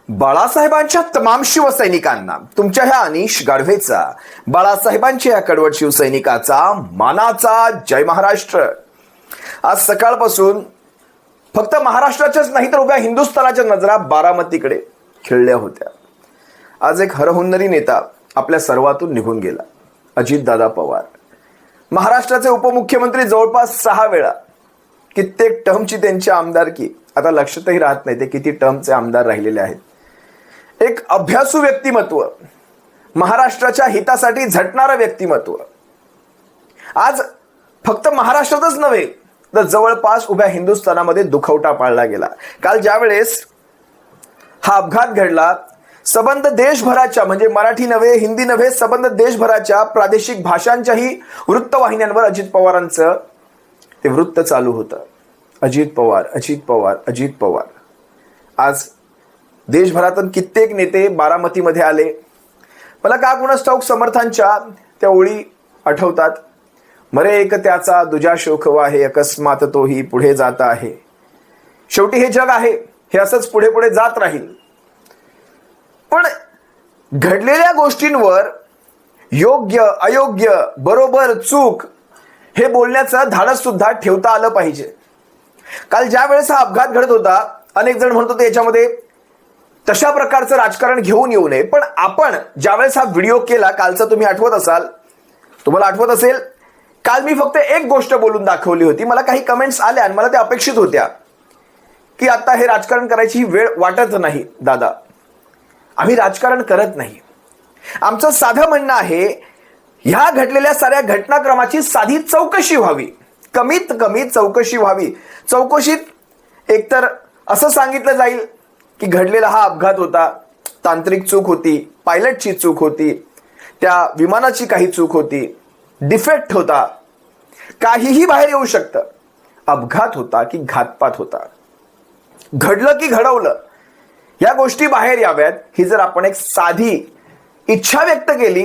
बाळासाहेबांच्या तमाम शिवसैनिकांना तुमच्या ह्या अनिश गाढवेचा, बाळासाहेबांच्या या कडवट शिवसैनिकाचा मानाचा जय महाराष्ट्र। आज सकाळपासून फक्त महाराष्ट्राच्याच नाही तर उभ्या हिंदुस्थानाच्या नजरा बारामतीकडे खिळल्या होत्या। आज एक हरहुन्नरी नेता आपल्या सर्वातून निघून गेला, अजितदादा पवार। महाराष्ट्राचे उपमुख्यमंत्री जवळपास 6 वेळा, कित्येक टर्मची त्यांची आमदारकी आता लक्षातही राहत नाही ते किती टर्मचे आमदार राहिलेले आहेत। एक अभ्यासू व्यक्तिमत्व, महाराष्ट्राच्या हितासाठी झटणारं व्यक्तिमत्व आज फक्त महाराष्ट्रातच नव्हे तर जवळपास उभ्या हिंदुस्थानामध्ये दुखवटा पाळला गेला। काल ज्या वेळेस हा अपघात घडला, सबंध देशभराच्या, म्हणजे मराठी नव्हे, हिंदी नव्हे, सबंध देशभराच्या प्रादेशिक भाषांच्याही वृत्तवाहिन्यांवर अजित पवारांचं ते वृत्त चालू होतं। अजित पवार, अजित पवार, अजित पवार। आज देशभरातून कित्येक नेते बारामतीमध्ये आले। मला का कुणास ठाऊक समर्थांच्या त्या ओळी आठवतात, मरे एक त्याचा दुजा शोखवा आहे, अकस्मात तोही पुढे जात आहे। शेवटी हे जग आहे, हे असंच पुढे पुढे जात राहील। पण घडलेल्या गोष्टींवर योग्य अयोग्य, बरोबर चूक हे बोलण्याचं धाडस सुद्धा ठेवता आलं पाहिजे। काल ज्या वेळेस हा अपघात घडत होता, अनेक जण म्हणत होते याच्यामध्ये तशा प्रकारचं राजकारण घेऊन येऊ नये। पण आपण ज्यावेळेस हा व्हिडिओ केला कालचा, तुम्ही आठवत असाल, तुम्हाला आठवत असेल, काल मी फक्त एक गोष्ट बोलून दाखवली होती। मला काही कमेंट्स आल्या आणि मला त्या अपेक्षित होत्या की आता हे राजकारण करायची वेळ वाटत नाही दादा, आम्ही राजकारण करत नाही। आमचं साधं म्हणणं आहे, ह्या घडलेल्या साऱ्या घटनाक्रमाची साधी चौकशी व्हावी, कमीत कमी चौकशी व्हावी। चौकशीत एकतर असं सांगितलं जाईल की घडलेला हा अपघात होता, तांत्रिक चूक होती, पायलटची चूक होती, त्या विमानाची काही चूक होती, डिफेक्ट होता, काहीही बाहेर येऊ शकतं। अपघात होता की घातपात होता, घडलं की घडवलं, या गोष्टी बाहेर याव्यात, ही जर आपण एक साधी इच्छा व्यक्त केली,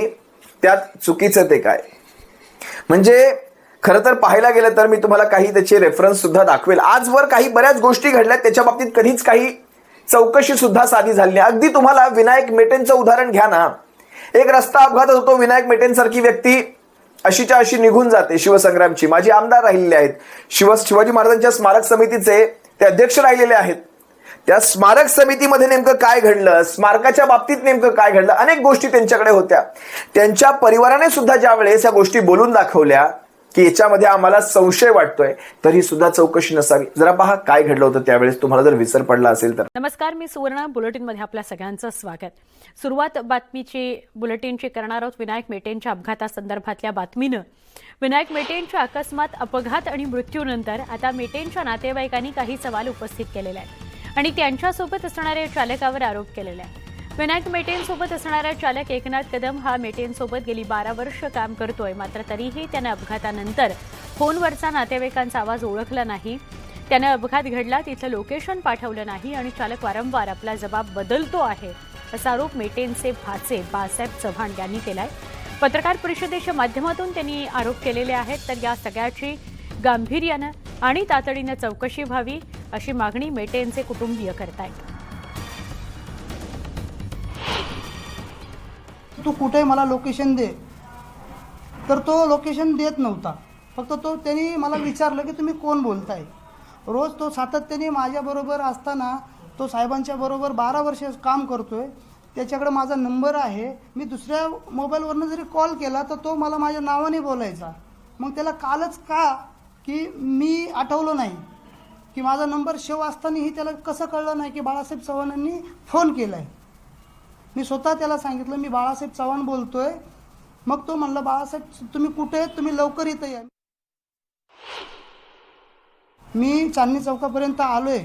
त्यात चुकीचं ते काय। म्हणजे खरं तर पाहायला गेलं तर मी तुम्हाला काही त्याचे रेफरन्स सुद्धा दाखवेल। आजवर काही बऱ्याच गोष्टी घडल्यात, त्याच्या बाबतीत कधीच काही चौकशी सुद्धा साधी झाली नाही। अगदी तुम्हाला विनायक मेटेंचं उदाहरण घ्या ना, एक रस्ता अपघात होतो, विनायक मेटेंसारखी व्यक्ती अशीच्या अशी निघून जाते, शिवसंग्रामची माजी आमदार राहिलेले आहेत, शिवाजी महाराजांच्या स्मारक समितीचे ते अध्यक्ष राहिलेले आहेत। त्या स्मारक समितीमध्ये नेमकं काय घडलं, स्मारकाच्या बाबतीत नेमकं काय घडलं, अनेक गोष्टी त्यांच्याकडे होत्या। त्यांच्या परिवाराने सुद्धा ज्या वेळेस या गोष्टी बोलून दाखवल्या की याच्यामध्ये आम्हाला संशय वाटतोय, तरी सुद्धा चौकशी नसावी। जरा पहा काय घडलं होतं त्यावेळेस, तुम्हाला जर विसर पडला असेल तर। नमस्कार, मी सुवर्ण बुलेटिनमध्ये आपल्या सगळ्यांचं स्वागत। सुरुवात बातमीची बुलेटिनची करणार आहोत विनायक मेटेंच्या अपघातासंदर्भातल्या बातमीनं। विनायक मेटेंच्या अकस्मात अपघात आणि मृत्यूनंतर आता मेटेंच्या नातेवाईकांनी काही सवाल उपस्थित केलेले आहेत आणि त्यांच्यासोबत असणाऱ्या चालकावर आरोप केलेला आहे। विनायक मेटेंसोबत असणारा चालक एकनाथ कदम हा मेटेंसोबत गेली 12 वर्ष काम करतोय, मात्र तरीही त्याने अपघातानंतर फोनवरचा नातेवाईकांचा आवाज ओळखला नाही। त्याने अपघात घडला तिथलं लोकेशन पाठवलं नाही आणि चालक वारंवार आपला जबाब बदलतो आहे, असा आरोप मेटेंचे भाचे बाळासाहेब चव्हाण यांनी केलाय। पत्रकार परिषदेच्या माध्यमातून त्यांनी आरोप केलेले आहेत। तर या सगळ्याची गांभीर्यानं आणि तातडीनं चौकशी व्हावी, अशी मागणी मेटेंचे कुटुंबीय करतायत। तू कुठे मला लोकेशन दे, तर तो लोकेशन देत नव्हता। फक्त त्यांनी मला विचारलं की तुम्ही कोण बोलताय। रोज तो सातत्याने माझ्याबरोबर असताना तो साहेबांच्या बरोबर 12 वर्ष काम करतोय, त्याच्याकडे माझा नंबर आहे। मी दुसऱ्या मोबाईलवरनं जरी कॉल केला तर तो मला माझ्या नावाने बोलायचा। मग त्याला कालच का की मी आठवलं नाही की माझा नंबर शेव असतानाही त्याला कसं कळलं नाही की बाळासाहेब चव्हाणांनी फोन केला आहे। मी स्वतः त्याला सांगितलं मी बाळासाहेब चव्हाण बोलतोय। मग तो म्हणला बाळासाहेब तुम्ही कुठे आहेत, तुम्ही लवकर इथं या। मी चांदणी चौकापर्यंत आलोय,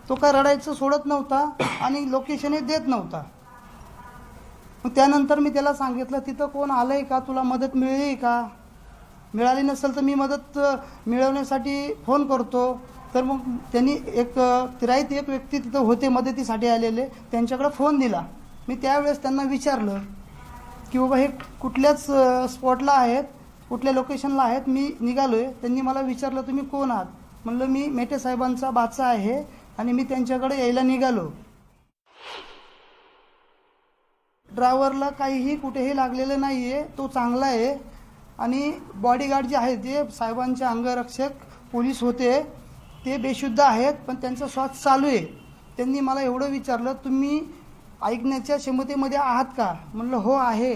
तो काय रडायचं सोडत नव्हता आणि लोकेशनही देत नव्हता। मग त्यानंतर मी त्याला सांगितलं तिथं कोण आलंय का, तुला मदत मिळली का, मिळाली नसेल तर मी मदत मिळवण्यासाठी फोन करतो। तर मग त्यांनी एक व्यक्ती तिथं होते मदतीसाठी आलेले, त्यांच्याकडे फोन दिला। मी त्यावेळेस त्यांना विचारलं की बाबा हे कुठल्याच स्पॉटला आहेत, कुठल्या लोकेशनला आहेत, मी निघालोय। त्यांनी मला विचारलं तुम्ही कोण आहात, म्हणलं मी मेटे साहेबांचा भाचा आहे, आणि मी त्यांच्याकडे यायला निघालो. ड्रायव्हरला काहीही कुठेही लागलेलं नाही आहे, तो चांगला आहे. आणि बॉडीगार्ड जे आहेत ते साहेबांचे अंगरक्षक पोलीस होते, ते बेशुद्ध आहेत, पण त्यांचा श्वास चालू आहे. त्यांनी मला एवढं विचारलं, तुम्ही ऐकण्याच्या क्षमतेमध्ये आहात का? म्हणलं हो आहे.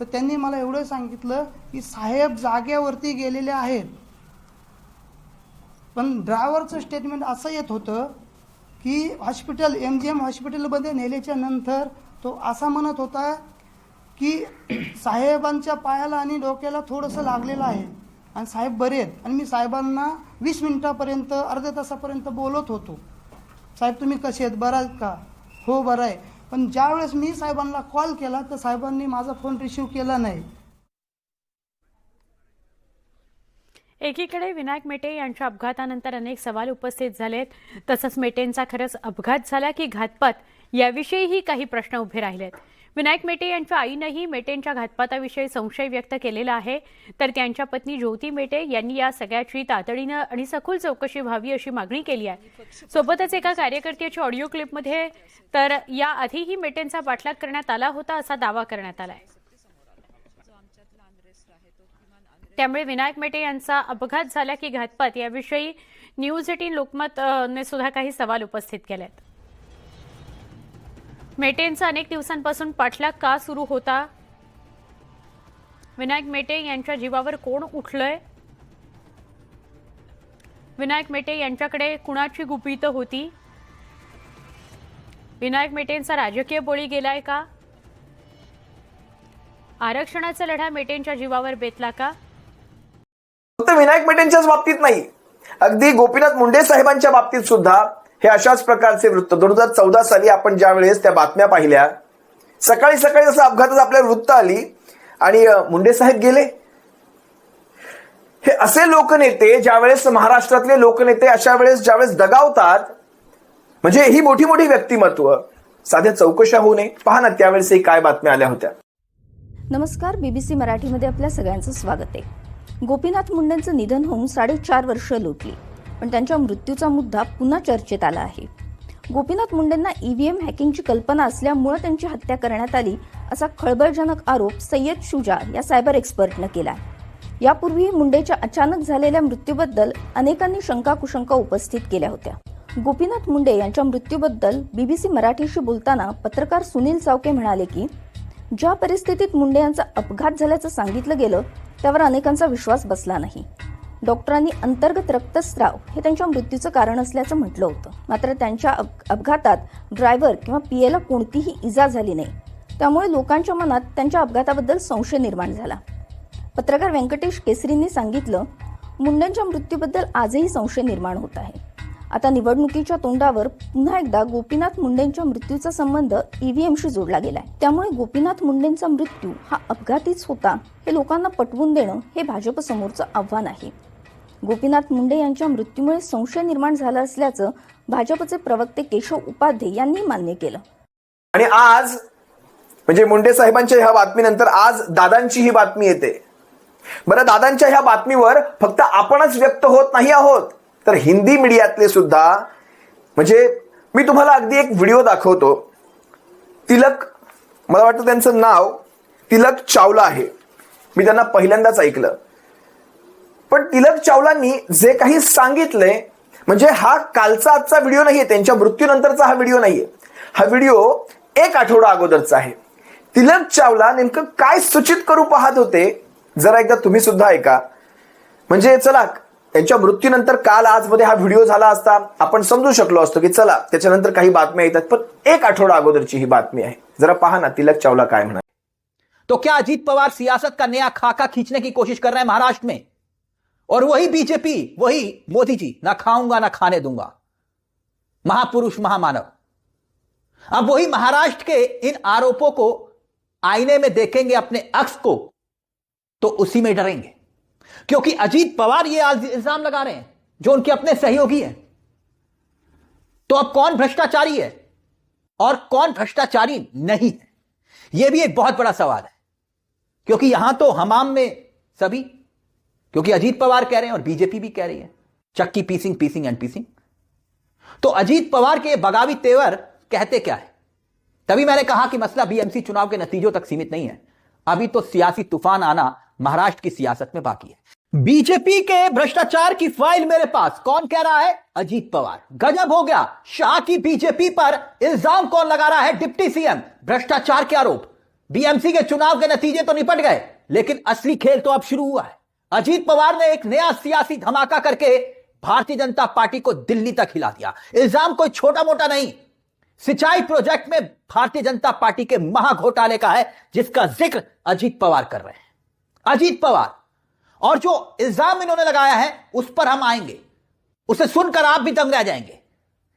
तर त्यांनी मला एवढं सांगितलं की साहेब जागेवरती गेलेले आहेत. पण ड्रायव्हरचं स्टेटमेंट असं येत होतं की हॉस्पिटल MGM हॉस्पिटलमध्ये नेल्याच्या नंतर तो असा म्हणत होता की साहेबांच्या पायाला आणि डोक्याला थोडंसं लागलेलं आहे आणि साहेब बरे आहेत. आणि मी साहेबांना 20 मिनिटापर्यंत अर्ध्या तासापर्यंत बोलत होतो, साहेब तुम्ही कसे आहेत, बरं आहेत का? हो बरं आहे. पण ज्यावेळेस मी साहेबांना कॉल केला तर साहेबांनी माझा फोन रिसीव केला नाही. एकीकडे विनायक मेटे यांच्या अपघातानंतर अनेक सवाल उपस्थित झालेत. तसंच मेटेंचा खरंच अपघात झाला की घातपात याविषयीही काही प्रश्न उभे राहिलेत. विनायक मेटे यांच्या आईनंही मेटेंच्या घातपाताविषयी संशय व्यक्त केलेला आहे. तर त्यांच्या पत्नी ज्योती मेटे यांनी या सगळ्याची तातडीनं आणि सखोल चौकशी व्हावी अशी मागणी केली आहे. सोबतच एका कार्यकर्त्याच्या ऑडिओ क्लिपमध्ये तर याआधीही मेटेंचा पाठलाग करण्यात आला होता असा दावा करण्यात आलाय. त्यामुळे विनायक मेटे यांचा अपघात झाला की घातपात याविषयी न्यूज 18 लोकमत ने सुद्धा काही सवाल उपस्थित केलेत. मेटेंचा अनेक दिवसांपासून पाठलाग का सुरू होता? विनायक मेटे यांच्या जीवावर कोण उठलंय? विनायक मेटे यांच्याकडे कुणाची गुपितं होती? विनायक मेटेंचा राजकीय बळी गेलाय का? आरक्षणाचा लढा मेटेंच्या जीवावर बेतला का? फक्त विनायक मेटेंच्याच बाबतीत नाही, अगदी गोपीनाथ मुंडे साहेबांच्या बाबतीत सुद्धा हे अशाच प्रकारचे वृत्त. 2014 साली आपण ज्या वेळेस त्या बातम्या पाहिल्या, सकाळी सकाळी जसं अपघातात आपल्याला वृत्त आली आणि मुंडे साहेब गेले. हे असे लोकनेते ज्यावेळेस महाराष्ट्रातले लोकनेते अशा वेळेस ज्यावेळेस दगावतात, म्हणजे ही मोठी मोठी व्यक्तिमत्व साध्या चौकशा होऊ नये. पहा ना त्यावेळेस काय बातम्या आल्या होत्या. नमस्कार, BBC मराठीमध्ये आपल्या सगळ्यांचं स्वागत आहे. गोपीनाथ मुंडेंचं निधन होऊन 4.5 वर्ष लोटली, पण त्यांच्या मृत्यूचा मुद्दा पुन्हा चर्चेत आला आहे. गोपीनाथ मुंडेंना EVM हॅकिंगची कल्पना असल्यामुळे त्यांची हत्या करण्यात आली असा खळबळजनक आरोप सय्यद शुजा या सायबर एक्सपर्टनं केला. यापूर्वी मुंडेच्या अचानक झालेल्या मृत्यूबद्दल अनेकांनी शंका कुशंका उपस्थित केल्या होत्या. गोपीनाथ मुंडे यांच्या मृत्यूबद्दल BBC मराठीशी बोलताना पत्रकार सुनील चावके म्हणाले की ज्या परिस्थितीत मुंडे यांचा अपघात झाल्याचं सांगितलं गेलं त्यावर अनेकांचा विश्वास बसला नाही. डॉक्टरांनी अंतर्गत रक्तस्राव हे त्यांच्या मृत्यूचं कारण असल्याचं म्हटलं होतं. मात्र त्यांच्या अपघातात ड्रायव्हर किंवा PAला कोणतीही इजा झाली नाही. त्यामुळे लोकांच्या मनात त्यांच्या अपघाताबद्दल संशय निर्माण झाला. पत्रकार व्यंकटेश केसरींनी सांगितलं, मुंडेंच्या मृत्यूबद्दल आजही संशय निर्माण होत आहे. आता निवडणुकीच्या तोंडावर पुन्हा एकदा गोपीनाथ मुंडेंच्या मृत्यूचा संबंध EVMशी जोडला गेलाय. त्यामुळे गोपीनाथ मुंडेंचा मृत्यू हा अपघातीच होता हे लोकांना पटवून देणं हे भाजप समोरचं आव्हान आहे. गोपीनाथ मुंडे यांच्या मृत्यूमुळे संशय निर्माण झाला असल्याचं भाजपचे प्रवक्ते केशव उपाध्ये यांनी मान्य केलं. आणि आज म्हणजे मुंडे साहेबांच्या ह्या बातमीनंतर आज दादांची ही बातमी येते. बरं, दादांच्या ह्या बातमीवर फक्त आपणच व्यक्त होत नाही आहोत, तर हिंदी मीडियातले सुद्धा, म्हणजे मी तुम्हाला अगदी एक व्हिडिओ दाखवतो. तिलक, मला वाटतं त्यांचं नाव तिलक चावला आहे, मी त्यांना पहिल्यांदाच ऐकलं. पण तिलक चावलांनी जे काही सांगितलंय, म्हणजे हा कालचा आजचा व्हिडिओ नाहीये, त्यांच्या मृत्यूनंतरचा हा व्हिडिओ नाहीये, हा व्हिडिओ 1 आठवडा अगोदरचा आहे. तिलक चावला नेमकं काय सूचित करू पाहत होते जरा एकदा तुम्ही सुद्धा ऐका. म्हणजे चला, त्यांच्या मृत्यूनंतर काल आज मध्ये हा व्हिडिओ झाला असता आपण समजू शकलो असतो की चला त्याच्यानंतर काही बातम्या येतात, पण 1 आठवडा अगोदरची ही बातमी आहे. जरा पहा ना तिलक चावला काय म्हणाले. तो क्या अजीत पवार सियासत का नया खाका खींचने की कोशिश कर रहे हैं महाराष्ट्र में, और वही बीजेपी, वही मोदी जी, ना खाऊंगा ना खाने दूंगा, महापुरुष महामानव. अब वही महाराष्ट्र के इन आरोपों को आईने में देखेंगे अपने अक्स को तो उसी में डरेंगे, क्योंकि अजीत पवार ये इल्जाम लगा रहे हैं जो उनके अपने सहयोगी हैं. तो अब कौन भ्रष्टाचारी है और कौन भ्रष्टाचारी नहीं है, यह भी एक बहुत बड़ा सवाल है. क्योंकि यहां तो हमाम में सभी, क्योंकि अजीत पवार कह रहे हैं और बीजेपी भी कह रही है, चक्की पीसिंग पीसिंग एंड पीसिंग. तो अजीत पवार के बगावी तेवर कहते क्या है? तभी मैंने कहा कि मसला बीएमसी चुनाव के नतीजों तक सीमित नहीं है, अभी तो सियासी तूफान आना महाराष्ट्र की सियासत में बाकी है। बीजेपी के भ्रष्टाचार की फाइल मेरे पास। कौन कह रहा है? अजीत पवार। गजब हो गया, शाह की बीजेपी पर इल्जाम कौन लगा रहा है? Deputy CM. भ्रष्टाचार के आरोप। बीएमसी के चुनाव के नतीजे तो निपट गए, लेकिन असली खेल तो अब शुरू हुआ है। अजीत पवार ने एक नया सियासी धमाका करके भारतीय जनता पार्टी को दिल्ली तक हिला दिया। इल्जाम कोई छोटा मोटा नहीं, सिंचाई प्रोजेक्ट में भारतीय जनता पार्टी के महाघोटाले का है, जिसका जिक्र अजीत पवार कर रहे हैं। अजीत पवार, और जो इल्जाम इन्होंने लगाया है उस पर हम आएंगे, उसे सुनकर आप भी दंग रह जाएंगे।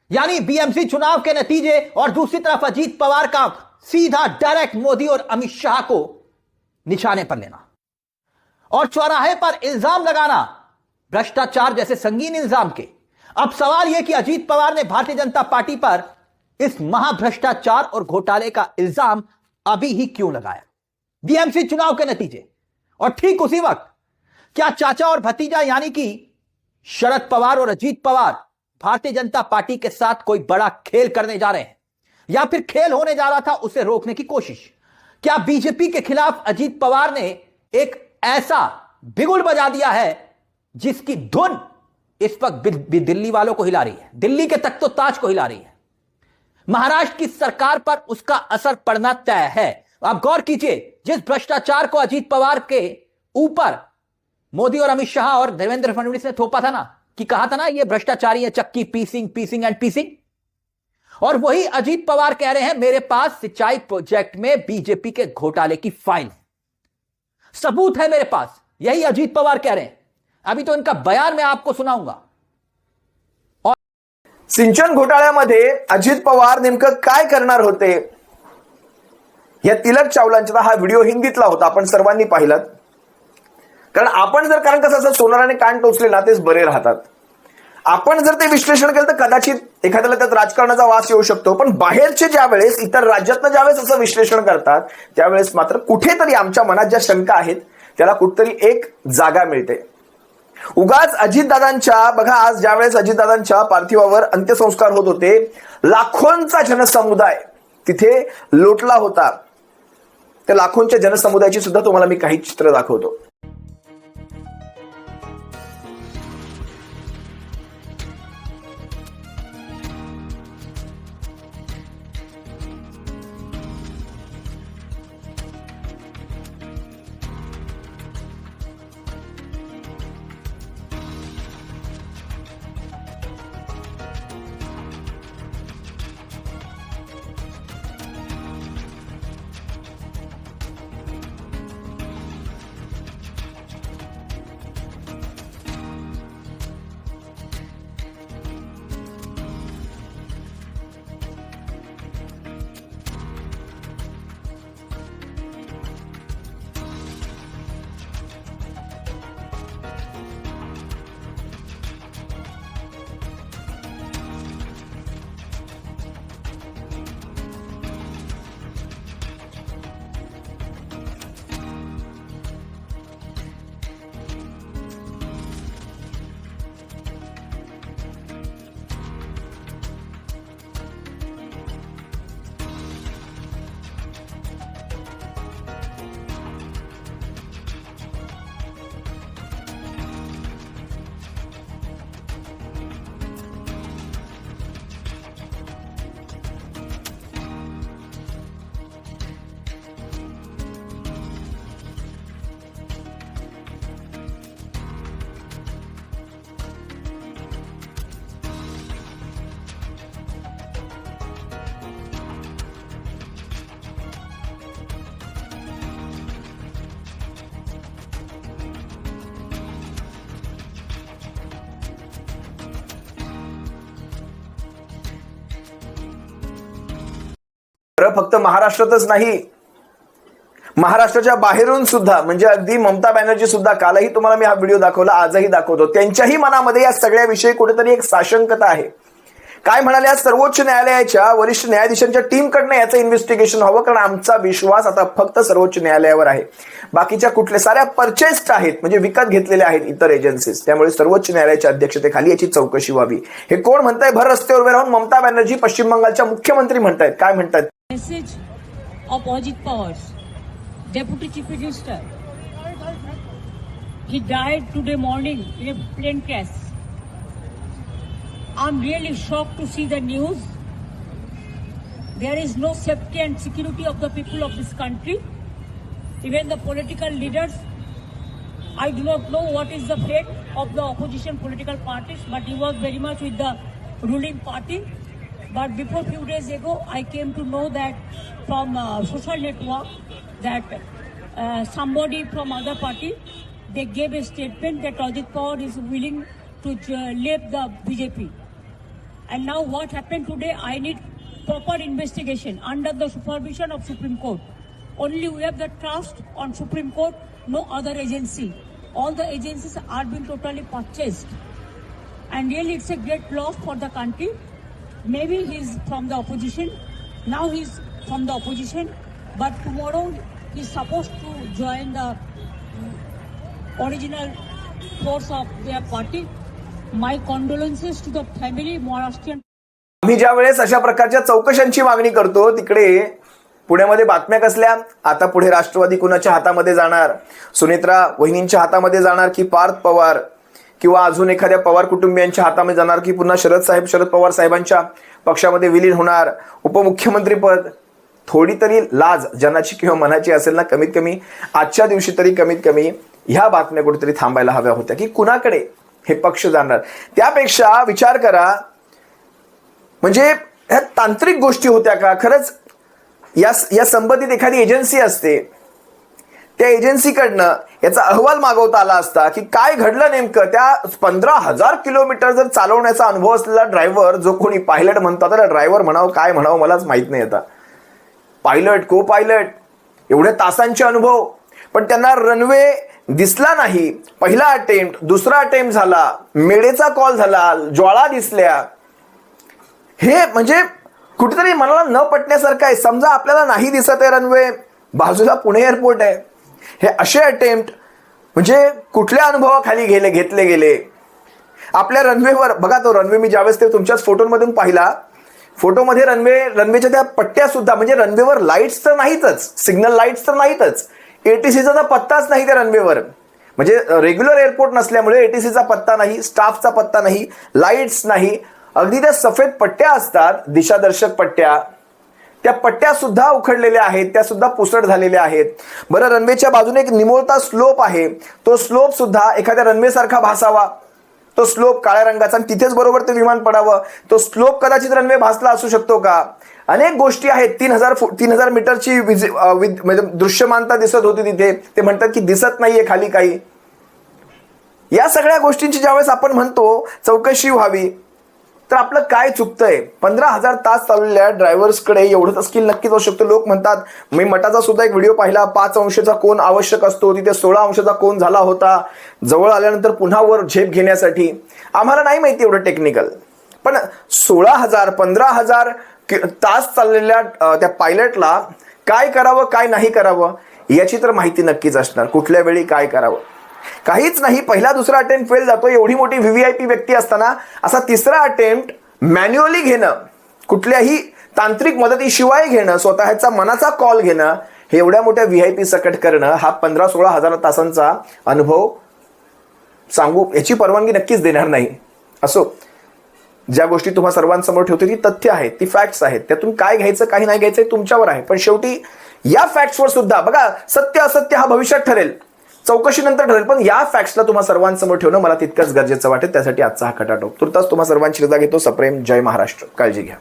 यानी बीएमसी चुनाव के नतीजे और दूसरी तरफ अजीत पवार का सीधा डायरेक्ट मोदी और अमित शाह को निशाने पर लेना और चौराहे पर इल्जाम लगाना, भ्रष्टाचार जैसे संगीन इल्जाम के। अब सवाल यह कि अजीत पवार ने भारतीय जनता पार्टी पर इस महाभ्रष्टाचार और घोटाले का इल्जाम अभी ही क्यों लगाया? बीएमसी चुनाव के नतीजे और ठीक उसी वक्त क्या चाचा और भतीजा यानी कि शरद पवार और अजीत पवार भारतीय जनता पार्टी के साथ कोई बड़ा खेल करने जा रहे हैं, या फिर खेल होने जा रहा था उसे रोकने की कोशिश? क्या बीजेपी के खिलाफ अजीत पवार ने एक ऐसा बिगुल बजा दिया है जिसकी धुन इस वक्त दिल्ली वालों को हिला रही है, दिल्ली के तख्तो ताज को हिला रही है? महाराष्ट्र की सरकार पर उसका असर पड़ना तय है। आप गौर कीजिए, जिस भ्रष्टाचार को अजीत पवार के ऊपर मोदी और अमित शाह और देवेंद्र फडणवीस ने थोपा था ना, कि कहा था ना ये भ्रष्टाचारी है, चक्की पीसिंग एंड पीसिंग, और वही अजीत पवार कह रहे हैं मेरे पास सिंचाई प्रोजेक्ट में बीजेपी के घोटाले की फाइल है, सबूत है मेरे पास। यही अजीत पवार कह रहे हैं। अभी तो इनका बयान मैं आपको सुनाऊंगा। सिंचन घोटाळ्यामध्ये अजित पवार नेमकं काय करणार होते? या तिलक चावलांचा हा व्हिडिओ हिंदीतला होता, आपण सर्वांनी पाहिलात। कारण कसं असं सोनाराने कान टोचले ना तेच बरे राहतात। आपण जर ते विश्लेषण केलं तर कदाचित एखाद्याला त्यात राजकारणाचा वास येऊ शकतो, पण बाहेरचे ज्यावेळेस इतर राज्यातनं ज्यावेळेस असं विश्लेषण करतात त्यावेळेस मात्र कुठेतरी आमच्या मनात ज्या शंका आहेत त्याला कुठेतरी एक जागा मिळते। उगाच अजितदादांच्या, बघा आज ज्यावेळेस अजितदादांच्या पार्थिवावर अंत्यसंस्कार होत होते, लाखोंचा जनसमुदाय तिथे लोटला होता। त्या लाखोंच्या जनसमुदायाची सुद्धा तुम्हाला मी काही चित्र दाखवतो। फक्त महाराष्ट्रातच नाही, महाराष्ट्राच्या बाहेरून सुद्धा, म्हणजे अगदी ममता बॅनर्जी सुद्धा, कालही तुम्हाला मी हा व्हिडिओ दाखवला, आजही दाखवतो, त्यांच्याही मनामध्ये या सगळ्या विषयी कुठेतरी एक साशंकता आहे। काय म्हणाले, सर्वोच्च न्यायालयाच्या वरिष्ठ न्यायाधीशांच्या टीमकडनं याचं इन्व्हेस्टिगेशन व्हावं, कारण आमचा विश्वास आता फक्त सर्वोच्च न्यायालयावर आहे. बाकीच्या कुठल्या साऱ्या परचेस्ड आहेत, म्हणजे विकत घेतलेल्या आहेत इतर एजन्सीज. त्यामुळे सर्वोच्च न्यायालयाच्या अध्यक्षतेखाली याची चौकशी व्हावी. हे कोण म्हणताय? भर रस्त्यावर उभे राहून ममता बॅनर्जी पश्चिम बंगालच्या मुख्यमंत्री म्हणतायत. काय म्हणतात? Message of Ajit Pawar, Deputy Chief Minister. He died today morning in a plane crash. I'm really shocked to see the news. There is no safety and security of the people of this country. Even the political leaders. I do not know what is the fate of the opposition political parties, but he was very much with the ruling party. But before few days ago, I came to know that from social network that somebody from other party, they gave a statement that Ajit Pawar is willing to leave the BJP. And now what happened today, I need proper investigation under the supervision of Supreme Court. Only we have the trust on Supreme Court, no other agency. All the agencies are being totally purchased. And really it's a great loss for the country. Maybe he's from the opposition. Now he's from the opposition. But tomorrow he's supposed to join the original force of their party. My condolences to the family, Maharashtrian. आम्ही ज्या वेळेस अशा प्रकारच्या चौकशांची मागणी करतो, तिकडे पुण्यामध्ये बातम्या कसल्या? आता पुढे राष्ट्रवादी कुणाच्या हातामध्ये जाणार? सुनेत्रा वहिनींच्या हातामध्ये जाणार की पार्थ पवार किंवा अजून एखाद्या पवार कुटुंबियांच्या हातामध्ये जाणार की पुन्हा शरद पवार साहेबांच्या पक्षामध्ये विलीन होणार? उपमुख्यमंत्री पद, थोडी तरी लाज जनाची किंवा मनाची असेल ना, कमीत कमी आजच्या दिवशी तरी कमीत कमी ह्या बातम्या कुठेतरी थांबायला हव्या होत्या की कुणाकडे हे पक्ष जाणार. त्यापेक्षा विचार करा, म्हणजे ह्या तांत्रिक गोष्टी होत्या का? खरंच या संबंधित एखादी एजन्सी असते, त्या एजन्सीकडनं याचा अहवाल मागवता आला असता की काय घडलं नेमकं. त्या 15,000 किलोमीटर जर चालवण्याचा अनुभव असलेला ड्रायव्हर, जो कोणी पायलट म्हणतात, त्याला ड्रायव्हर म्हणावं काय म्हणावं मलाच माहित नाही. आता पायलट, को पायलट, एवढे तासांचे अनुभव, पण त्यांना रनवे दिसला नाही. पहिला अटेम्प्ट, दुसरा अटेम्प्ट झाला, मेडेचा कॉल झाला, ज्वाळा दिसल्या. हे म्हणजे कुठेतरी मनाला न पटण्यासारखं आहे. समजा आपल्याला नाही दिसत आहे रनवे, बाजूला पुणे एअरपोर्ट आहे, हे असे अटेम्प्ट म्हणजे कुठल्या अनुभवाखाली घेतले गेले. आपल्या रनवेवर बघा, तो रनवे मी ज्यावेळेस ते तुमच्याच फोटोमधून पाहिला, फोटोमध्ये रनवेच्या त्या पट्ट्या सुद्धा, म्हणजे रनवेवर लाईट्स तर नाहीतच, सिग्नल लाईट्स तर नाहीतच, एटीसीचा पत्ताच नाही त्या रनवेवर. म्हणजे रेग्युलर एअरपोर्ट नसल्यामुळे एटीसीचा पत्ता नाही, स्टाफचा पत्ता नाही, लाईट्स नाही. अगदी त्या सफेद पट्ट्या असतात, दिशादर्शक पट्ट्या, त्या पट्ट्या सुद्धा उखडलेल्या आहेत, त्या सुद्धा पुसट झालेल्या आहेत. बरं, रनवेच्या बाजूने एक निमुळता स्लोप आहे, तो स्लोप सुद्धा एखाद्या रनवे सारखा भासावा, तो स्लोप काळ्या रंगाचा, आणि तिथेच बरोबर ते विमान पडावं. तो स्लोप कदाचित रनवे भासला असू शकतो का? अनेक गोष्टी आहेत. 3,000 मीटरची म्हणजे दृश्यमानता दिसत होती तिथे. ते म्हणतात की दिसत नाहीये खाली काही. या सगळ्या गोष्टींची ज्यावेळेस आपण म्हणतो चौकशी व्हावी, तर आपलं काय चुकतंय? 15,000 तास चाललेल्या ड्रायव्हर्सकडे एवढं स्किल नक्कीच असू शकतं. लोक म्हणतात, मी मटाचा सुद्धा एक व्हिडिओ पाहिला, 5 अंशाचा कोन आवश्यक असतो, तिथे 16 अंशाचा कोन झाला होता जवळ आल्यानंतर पुन्हा वर झेप घेण्यासाठी. आम्हाला नाही माहिती एवढं टेक्निकल, पण 16,000 15,000 तास चाललेल्या त्या पायलटला काय करावं काय नाही करावं याची तर माहिती नक्कीच असणार. कुठल्या वेळी काय करावं काहीच नाही. पहिला दुसरा अटेम्प्ट फेल जातो. एवढी मोठी व्हीव्हीआयपी व्यक्ती असताना असा तिसरा अटेम्प्ट मॅन्युअली घेणं, कुठल्याही तांत्रिक मदतीशिवाय घेणं, स्वतःचा मनाचा कॉल घेणं, हे एवढ्या मोठ्या व्हीआयपी सकट करणं, हा 15-16 हजार तासांचा अनुभव सांगू याची परवानगी नक्कीच देणार नाही. असो, ज्या गोष्टी तुम्हा सर्वांसमोर ठेवते ती तथ्य आहेत, ती फॅक्ट्स आहेत. त्यातून काय घ्यायचं काही नाही घ्यायचं तुमच्यावर आहे. पण शेवटी या फॅक्ट्सवर सुद्धा बघा, सत्य असत्य हा भविष्यात ठरेल, चौकशीनंतर ठरेल, पण या फॅक्ट्सला तुम्हा सर्वांसमोर ठेवणं मला तितकंच गरजेचं वाटेल. त्यासाठी आजचा हा खटाटोप. तुर्तास तुम्हा सर्वांची रजा घेतो. सप्रेम. जय महाराष्ट्र. काळजी घ्या.